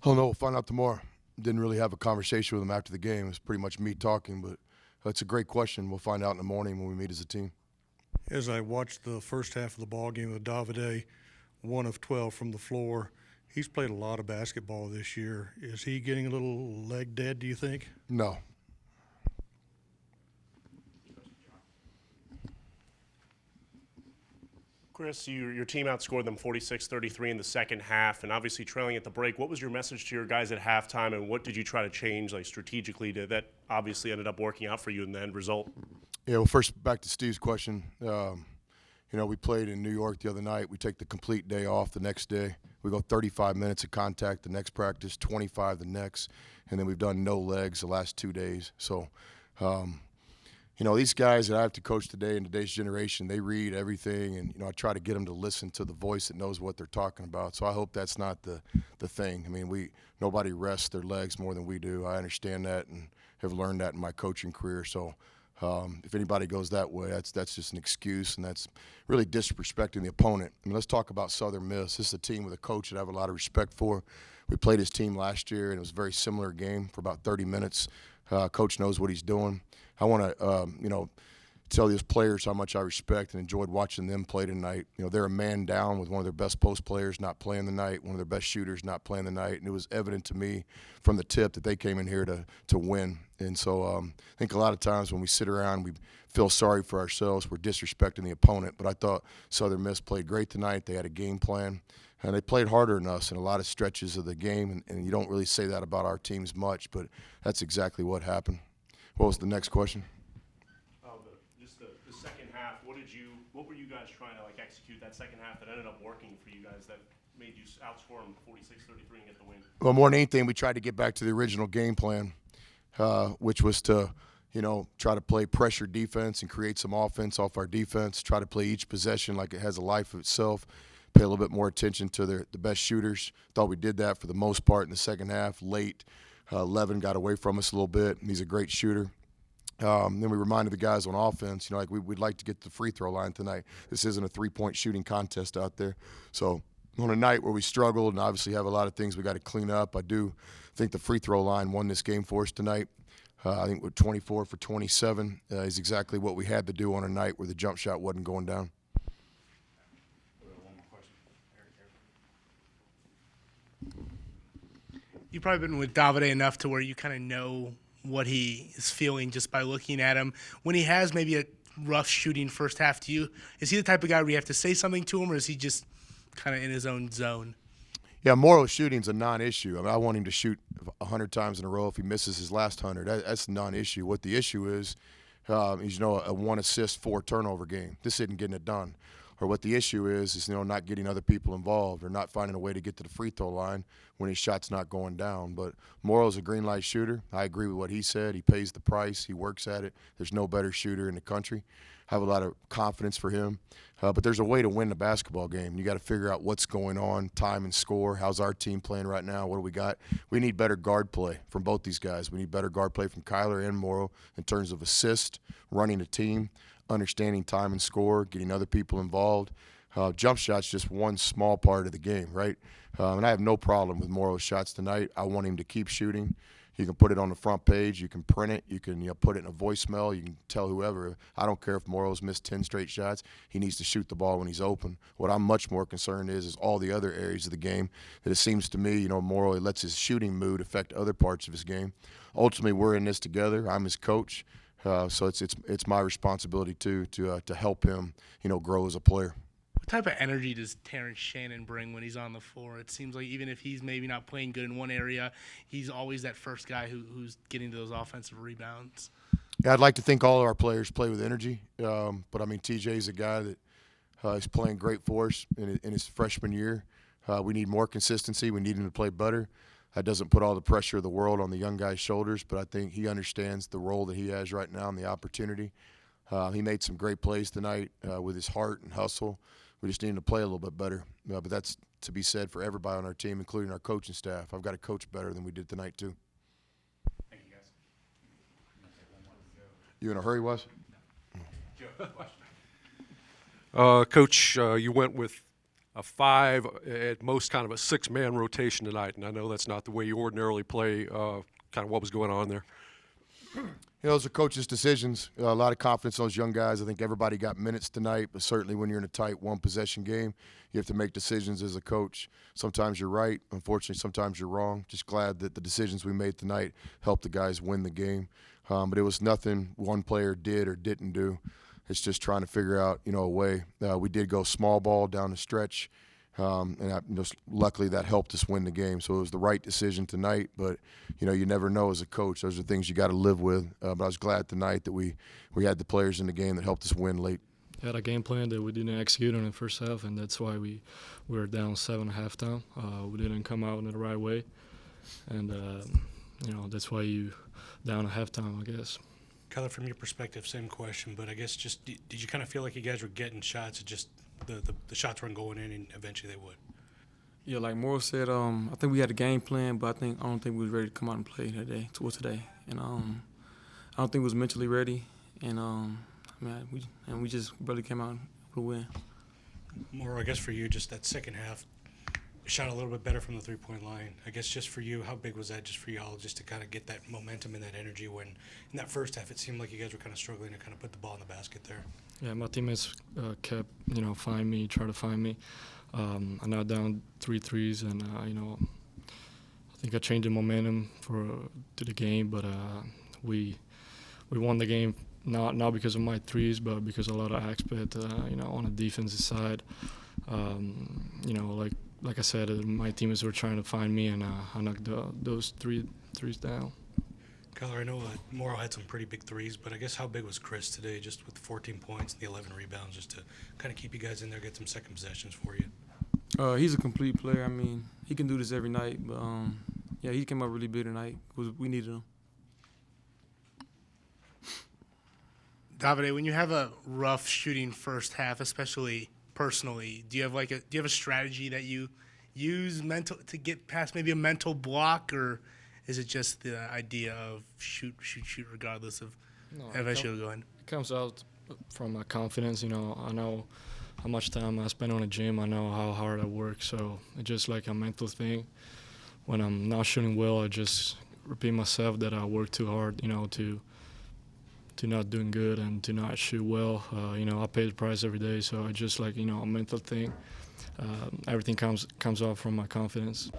Oh no, we'll find out tomorrow. Didn't really have a conversation with him after the game. It was pretty much me talking, but that's a great question. We'll find out in the morning when we meet as a team. As I watched the first half of the ball game with Davide, 1 of 12 from the floor, he's played a lot of basketball this year. Is he getting a little leg dead, do you think? No. Chris, your team outscored them 46-33 in the second half, and obviously trailing at the break. What was your message to your guys at halftime, and what did you try to change, like strategically, that obviously ended up working out for you in the end result? Yeah, well, first, back to Steve's question. We played in New York the other night. We take the complete day off the next day. We go 35 minutes of contact the next practice, 25 the next, and then we've done no legs the last 2 days. So, these guys that I have to coach today in today's generation, they read everything, and, I try to get them to listen to the voice that knows what they're talking about. So I hope that's not the thing. I mean, nobody rests their legs more than we do. I understand that and have learned that in my coaching career. So if anybody goes that way, that's just an excuse, and that's really disrespecting the opponent. I mean, let's talk about Southern Miss. This is a team with a coach that I have a lot of respect for. We played his team last year, and it was a very similar game for about 30 minutes. Coach knows what he's doing. I want to, tell these players how much I respect and enjoyed watching them play tonight. They're a man down with one of their best post players not playing the night, one of their best shooters not playing the night, and it was evident to me from the tip that they came in here to win. And so I think a lot of times when we sit around, we feel sorry for ourselves. We're disrespecting the opponent. But I thought Southern Miss played great tonight. They had a game plan, and they played harder than us in a lot of stretches of the game. And you don't really say that about our teams much, but that's exactly what happened. What was the next question? The second half. What were you guys trying to execute that second half that ended up working for you guys that made you outscore them 46-33 and get the win? Well, more than anything, we tried to get back to the original game plan, which was to, try to play pressure defense and create some offense off our defense. Try to play each possession like it has a life of itself. Pay a little bit more attention to the best shooters. Thought we did that for the most part in the second half. Late, Levin got away from us a little bit. He's a great shooter. Then we reminded the guys on offense, we'd like to get to the free throw line tonight. This isn't a three-point shooting contest out there. So on a night where we struggled and obviously have a lot of things we got to clean up, I do think the free throw line won this game for us tonight. I think we're 24 for 27 is exactly what we had to do on a night where the jump shot wasn't going down. You've probably been with Davide enough to where you kind of know what he is feeling just by looking at him. When he has maybe a rough shooting first half to you, is he the type of guy where you have to say something to him, or is he just kind of in his own zone? Yeah, Morrow's shooting's a non-issue. I want him to shoot 100 times in a row. If he misses his last 100, that's a non-issue. What the issue is a 1 assist, 4 turnover game. This isn't getting it done. Or what the issue is not getting other people involved or not finding a way to get to the free throw line when his shot's not going down. But Morrow's a green light shooter. I agree with what he said. He pays the price. He works at it. There's no better shooter in the country. I have a lot of confidence for him. But there's a way to win the basketball game. You got to figure out what's going on, time and score. How's our team playing right now? What do we got? We need better guard play from both these guys. We need better guard play from Kyler and Morrow in terms of assist, running a team, understanding time and score, getting other people involved. Jump shot's just one small part of the game, right? And I have no problem with Morrow's shots tonight. I want him to keep shooting. You can put it on the front page. You can print it. You can put it in a voicemail. You can tell whoever. I don't care if Morrow's missed 10 straight shots. He needs to shoot the ball when he's open. What I'm much more concerned is all the other areas of the game that it seems to me, Morrow lets his shooting mood affect other parts of his game. Ultimately, we're in this together. I'm his coach. So it's my responsibility to help him, grow as a player. What type of energy does Terrence Shannon bring when he's on the floor? It seems like even if he's maybe not playing good in one area, he's always that first guy who's getting to those offensive rebounds. Yeah, I'd like to think all of our players play with energy, but TJ's a guy that is playing great for us in his freshman year. We need more consistency. We need him to play better. That doesn't put all the pressure of the world on the young guy's shoulders, but I think he understands the role that he has right now and the opportunity. He made some great plays tonight with his heart and hustle. We just need him to play a little bit better. But that's to be said for everybody on our team, including our coaching staff. I've got to coach better than we did tonight, too. Thank you, guys. You in a hurry, Wes? Joe, question. Coach, you went with a 5, at most kind of a 6-man rotation tonight, and I know that's not the way you ordinarily play. Kind of what was going on there? You know, those are coaches' decisions. A lot of confidence in those young guys. I think everybody got minutes tonight, but certainly when you're in a tight one-possession game, you have to make decisions as a coach. Sometimes you're right. Unfortunately, sometimes you're wrong. Just glad that the decisions we made tonight helped the guys win the game. But it was nothing one player did or didn't do. It's just trying to figure out, a way. We did go small ball down the stretch. Luckily that helped us win the game. So it was the right decision tonight, but you never know as a coach. Those are things you got to live with. But I was glad tonight that we had the players in the game that helped us win late. We had a game plan that we didn't execute in the first half, and that's why we were down 7 at halftime. We didn't come out in the right way, and that's why you down at halftime, I guess. Kyler, from your perspective, same question, but I guess just did you kind of feel like you guys were getting shots and just the shots weren't going in and eventually they would? Yeah, like Morrow said, I think we had a game plan, but I don't think we was ready to come out and play today. And I don't think we was mentally ready, and we just barely came out and put a win. More, I guess for you, just that second half, shot a little bit better from the three-point line. I guess just for you, how big was that just for y'all, just to kind of get that momentum and that energy when in that first half it seemed like you guys were kind of struggling to kind of put the ball in the basket there? Yeah, my teammates kept, find me, try to find me. I'm now down 3 threes, and I think I changed the momentum to the game, but we won the game not because of my threes, but because of a lot of aspect, on the defensive side. Like I said, my teammates were trying to find me, and I knocked those 3 threes down. Kyler, I know Morrow had some pretty big threes, but I guess how big was Chris today, just with the 14 points and the 11 rebounds, just to kind of keep you guys in there, get some second possessions for you? He's a complete player. I mean, he can do this every night, but he came up really big tonight because we needed him. Davide, when you have a rough shooting first half, especially personally, do you have a strategy that you use to get past maybe a mental block, or is it just the idea of shoot regardless of eventually going? It comes out from my confidence. I know how much time I spend on the gym. I know how hard I work, so it's just like a mental thing. When I'm not shooting well, I just repeat myself that I work too hard, to not doing good and to not shoot well. I pay the price every day, so it's just like, a mental thing. Everything comes off from my confidence.